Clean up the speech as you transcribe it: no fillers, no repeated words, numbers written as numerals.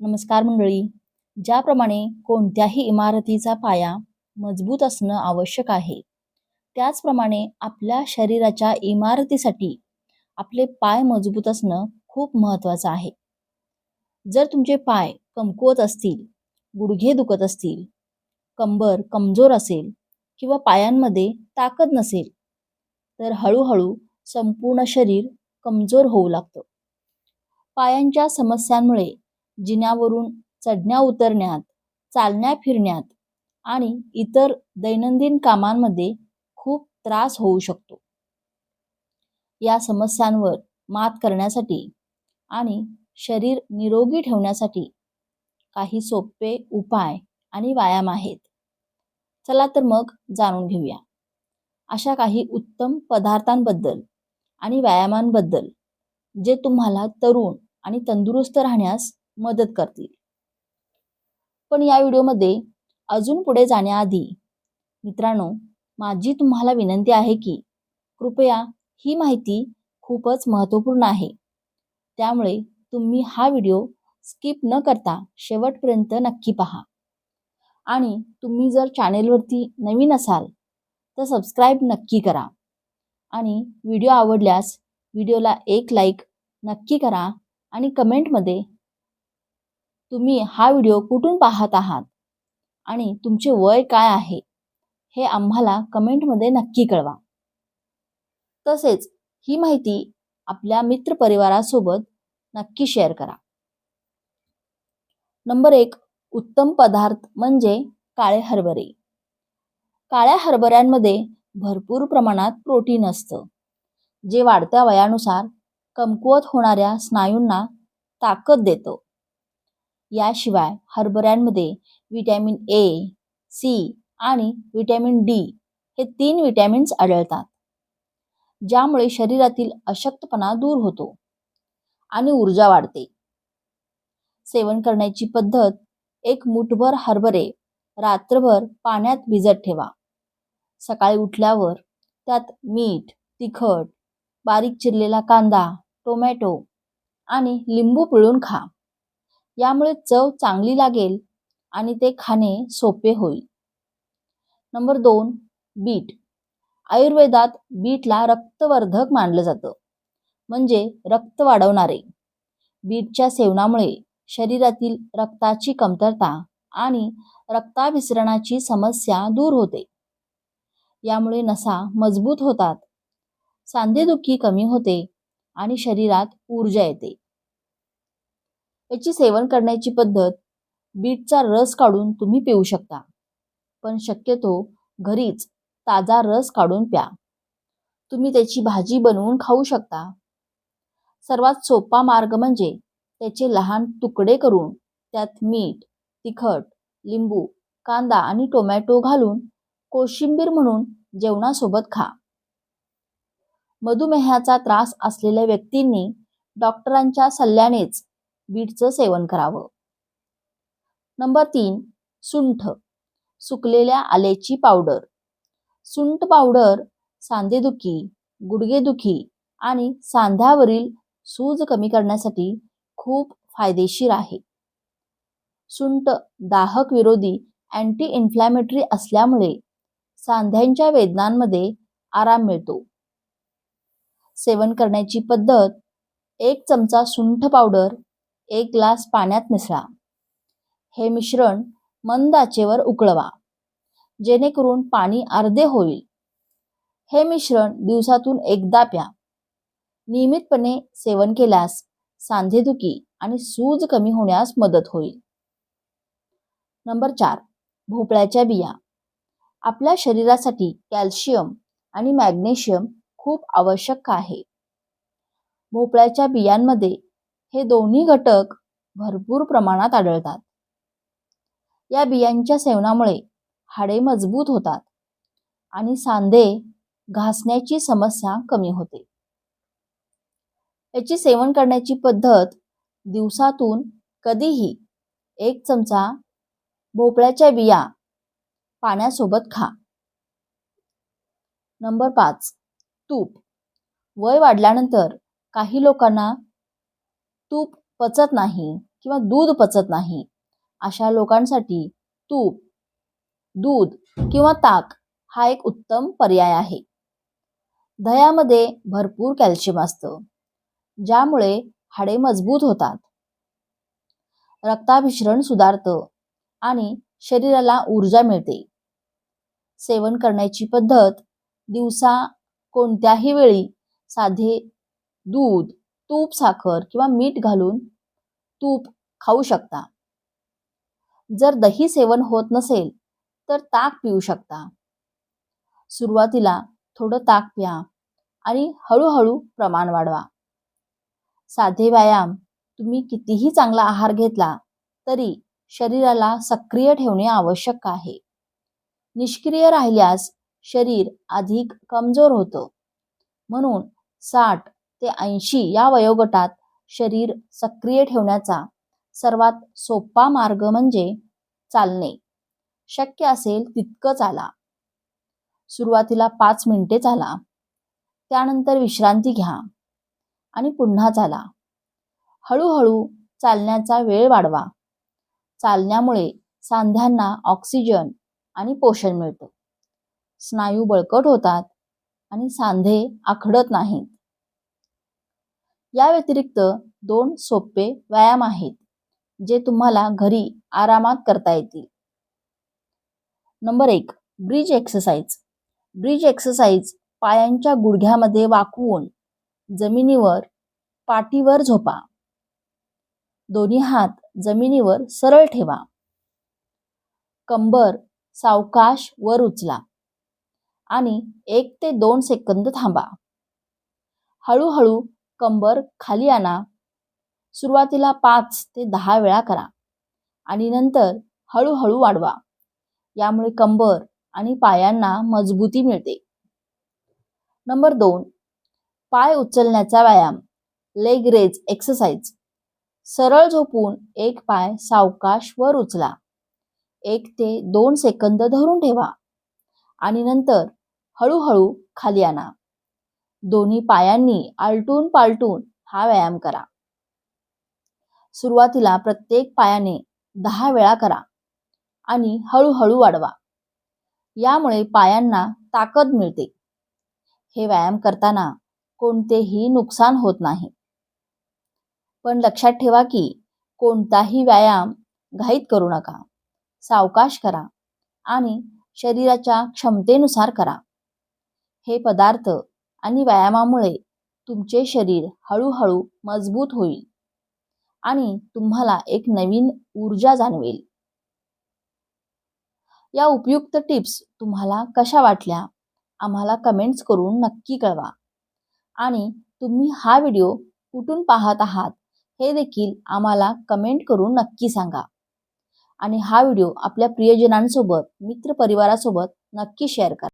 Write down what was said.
नमस्कार मंडळी. ज्याप्रमाणे कोणत्याही इमारतीचा पाया मजबूत असणं आवश्यक आहे, त्याचप्रमाणे आपल्या शरीराच्या इमारतीसाठी आपले पाय मजबूत असणं खूप महत्त्वाचं आहे. जर तुमचे पाय कमकुवत असतील, गुडघे दुखत असतील, कंबर कमजोर असेल किंवा पायांमध्ये ताकद नसेल, तर हळूहळू संपूर्ण शरीर कमजोर होऊ लागतं. पायांच्या समस्यांमुळे जिन्यावरून चढण्या उतरण्यात, चालण्या फिरण्यात आणि इतर दैनंदिन कामांमध्ये खूप त्रास होऊ शकतो. या समस्यांवर मात करण्यासाठी आणि शरीर निरोगी ठेवण्यासाठी काही सोपे उपाय आणि व्यायाम आहेत. चला तर मग जाणून घेऊया अशा काही उत्तम पदार्थांबद्दल आणि व्यायामांबद्दल, जे तुम्हाला तरुण आणि तंदुरुस्त राहण्यास मदत करतील. पण या व्हिडिओमध्ये अजून पुढे जाण्याआधी मित्रांनो, माझी तुम्हाला विनंती आहे की कृपया ही माहिती खूपच महत्त्वपूर्ण आहे. त्यामुळे तुम्ही हा व्हिडिओ स्किप न करता शेवटपर्यंत नक्की पहा. आणि तुम्ही जर चॅनेलवरती नवीन असाल तर सबस्क्राईब नक्की करा. आणि व्हिडिओ आवडल्यास व्हिडिओला एक लाईक नक्की करा आणि कमेंटमध्ये तुम्ही हा व्हिडिओ कुठून पाहत आहात आणि तुमचे वय काय आहे हे आम्हाला कमेंटमध्ये नक्की कळवा. तसेच ही माहिती आपल्या मित्रपरिवारासोबत नक्की शेअर करा. नंबर 1, उत्तम पदार्थ म्हणजे काळे हरभरे. काळ्या हरभऱ्यांमध्ये भरपूर प्रमाणात प्रोटीन असतं, जे वाढत्या वयानुसार कमकुवत होणाऱ्या स्नायूंना ताकद देतं. याशिवाय हरभऱ्यांमध्ये व्हिटॅमिन ए, सी आणि व्हिटॅमिन डी हे 3 व्हिटॅमिन्स आढळतात, ज्यामुळे शरीरातील अशक्तपणा दूर होतो आणि ऊर्जा वाढते. सेवन करण्याची पद्धत: एक मुठभर हरभरे रात्रभर पाण्यात भिजत ठेवा. सकाळी उठल्यावर त्यात मीठ, तिखट, बारीक चिरलेला कांदा, टोमॅटो आणि लिंबू पिळून खा. यामुळे चव चांगली लागेल आणि ते खाणे सोपे होईल. Number 2, beet. आयुर्वेदात बीटला रक्तवर्धक मानलं जातं, म्हणजे रक्त वाढवणारे. बीटच्या सेवनामुळे शरीरातील रक्ताची कमतरता आणि रक्ताभिसरणाची समस्या दूर होते. यामुळे नसा मजबूत होतात, सांधेदुखी कमी होते आणि शरीरात ऊर्जा येते. याची सेवन करण्याची पद्धत: बीटचा रस काढून तुम्ही पिऊ शकता, पण शक्यतो घरीच ताजा रस काढून प्या. तुम्ही त्याची भाजी बनवून खाऊ शकता. सर्वात सोपा मार्ग म्हणजे त्याचे लहान तुकडे करून त्यात मीठ, तिखट, लिंबू, कांदा आणि टोमॅटो घालून कोशिंबीर म्हणून जेवणासोबत खा. मधुमेहाचा त्रास असलेल्या व्यक्तींनी डॉक्टरांच्या सल्ल्यानेच बीटचं सेवन करावं. नंबर 3, सुंठ. सुकलेल्या आल्याची पावडर. सुंठ पावडर सांधेदुखी, गुडघेदुखी आणि सांध्यावरील सूज कमी करण्यासाठी खूप फायदेशीर आहे. सुंठ दाहक विरोधी अँटी इन्फ्लॅमेटरी असल्यामुळे सांध्यांच्या वेदनांमध्ये आराम मिळतो. सेवन करण्याची पद्धत: 1 चमचा सुंठ पावडर 1 ग्लास पाण्यात मिसळा. हे मिश्रण मंद आचेवर उकळवा, जेणेकरून पाणी अर्धे होईल. हे मिश्रण दिवसातून एकदा प्या. नियमितपणे सेवन केल्यास सांधेदुखी आणि सूज कमी होण्यास मदत होईल. नंबर 4, भोपळ्याच्या बिया. आपल्या शरीरासाठी कॅल्शियम आणि मॅग्नेशियम खूप आवश्यक आहे. भोपळ्याच्या बियांमध्ये हे दोन्ही घटक भरपूर प्रमाणात आढळतात. या बियांच्या सेवनामुळे हाडे मजबूत होतात आणि सांधे घासण्याची समस्या कमी होते. याची सेवन करण्याची पद्धत: दिवसातून कधीही 1 चमचा भोपळ्याच्या बिया पाण्यासोबत खा. नंबर 5, तूप. वय वाढल्यानंतर काही लोकांना तूप पचत नाही किंवा दूध पचत नाही अशा लोकांसाठी तूप, दूध किंवा ताक हा एक उत्तम पर्याय आहे. दह्यामध्ये भरपूर कॅल्शियम असतं, ज्यामुळे हाडे मजबूत होतात, रक्ताभिसरण सुधारतं आणि शरीराला ऊर्जा मिळते. सेवन करण्याची पद्धत: दिवसा कोणत्याही वेळी साधे दूध, तूप, साखर किंवा मीठ घालून तूप खाऊ शकता. जर दही सेवन होत नसेल तर ताक पिऊ शकता. सुरुवातीला थोडं ताक प्या आणि हळूहळू प्रमाण वाढवा. साधे व्यायाम: तुम्ही कितीही चांगला आहार घेतला तरी शरीराला सक्रिय ठेवणे आवश्यक आहे. निष्क्रिय राहिल्यास शरीर अधिक कमजोर होतं. म्हणून 60 ते 80 या वयोगटात शरीर सक्रिय ठेवण्याचा सर्वात सोपा मार्ग म्हणजे चालणे. शक्य असेल तितकं चाला. सुरुवातीला 5 मिनिटे चाला, त्यानंतर विश्रांती घ्या आणि पुन्हा चाला. हळूहळू चालण्याचा वेळ वाढवा. चालण्यामुळे सांध्यांना ऑक्सिजन आणि पोषण मिळतं. स्नायू बळकट होतात आणि सांधे आखडत नाहीत. या व्यतिरिक्त 2 सोपे व्यायाम आहेत जे तुम्हाला घरी आरामात करता येतील. Number 1. Bridge exercise. Bridge exercise: पायांच्या गुडघ्यामध्ये वाकवून जमिनीवर पाठीवर झोपा. दोन्ही हात जमिनीवर सरळ ठेवा. कंबर सावकाश वर उचला आणि 1 ते 2 सेकंद थांबा. हळूहळू कंबर खाली आणा. सुरुवातीला 5 ते 10 वेळा करा आणि नंतर हळूहळू वाढवा. यामुळे कंबर आणि पायांना मजबूती मिळते. नंबर 2. पाय उचलण्याचा व्यायाम. Leg raise exercise. सरळ झोपून एक पाय सावकाश वर उचला. 1 ते 2 सेकंद धरून ठेवा आणि नंतर हळूहळू खाली आणा. दोन्ही पायांनी आलटून पालटून हा व्यायाम करा. सुरुवातीला प्रत्येक पायाने 10 वेळा करा आणि हळूहळू वाढवा. यामुळे पायांना ताकद मिळते. हे व्यायाम करताना कोणतेही नुकसान होत नाही. पण लक्षात ठेवा की कोणताही व्यायाम घाईत करू नका. सावकाश करा आणि शरीराच्या क्षमतेनुसार करा. हे पदार्थ आणि व्यायामामुळे तुमचे शरीर हळूहळू मजबूत होईल आणि तुम्हाला एक नवीन ऊर्जा जाणवेल. या उपयुक्त टिप्स तुम्हाला कशा वाटल्या आम्हाला कमेंट्स करून नक्की कळवा. आणि तुम्ही हा व्हिडिओ कुठून पाहत आहात हे देखील आम्हाला कमेंट करून नक्की सांगा. आणि हा व्हिडिओ आपल्या प्रियजनांसोबत, मित्रपरिवारासोबत नक्की शेअर करा.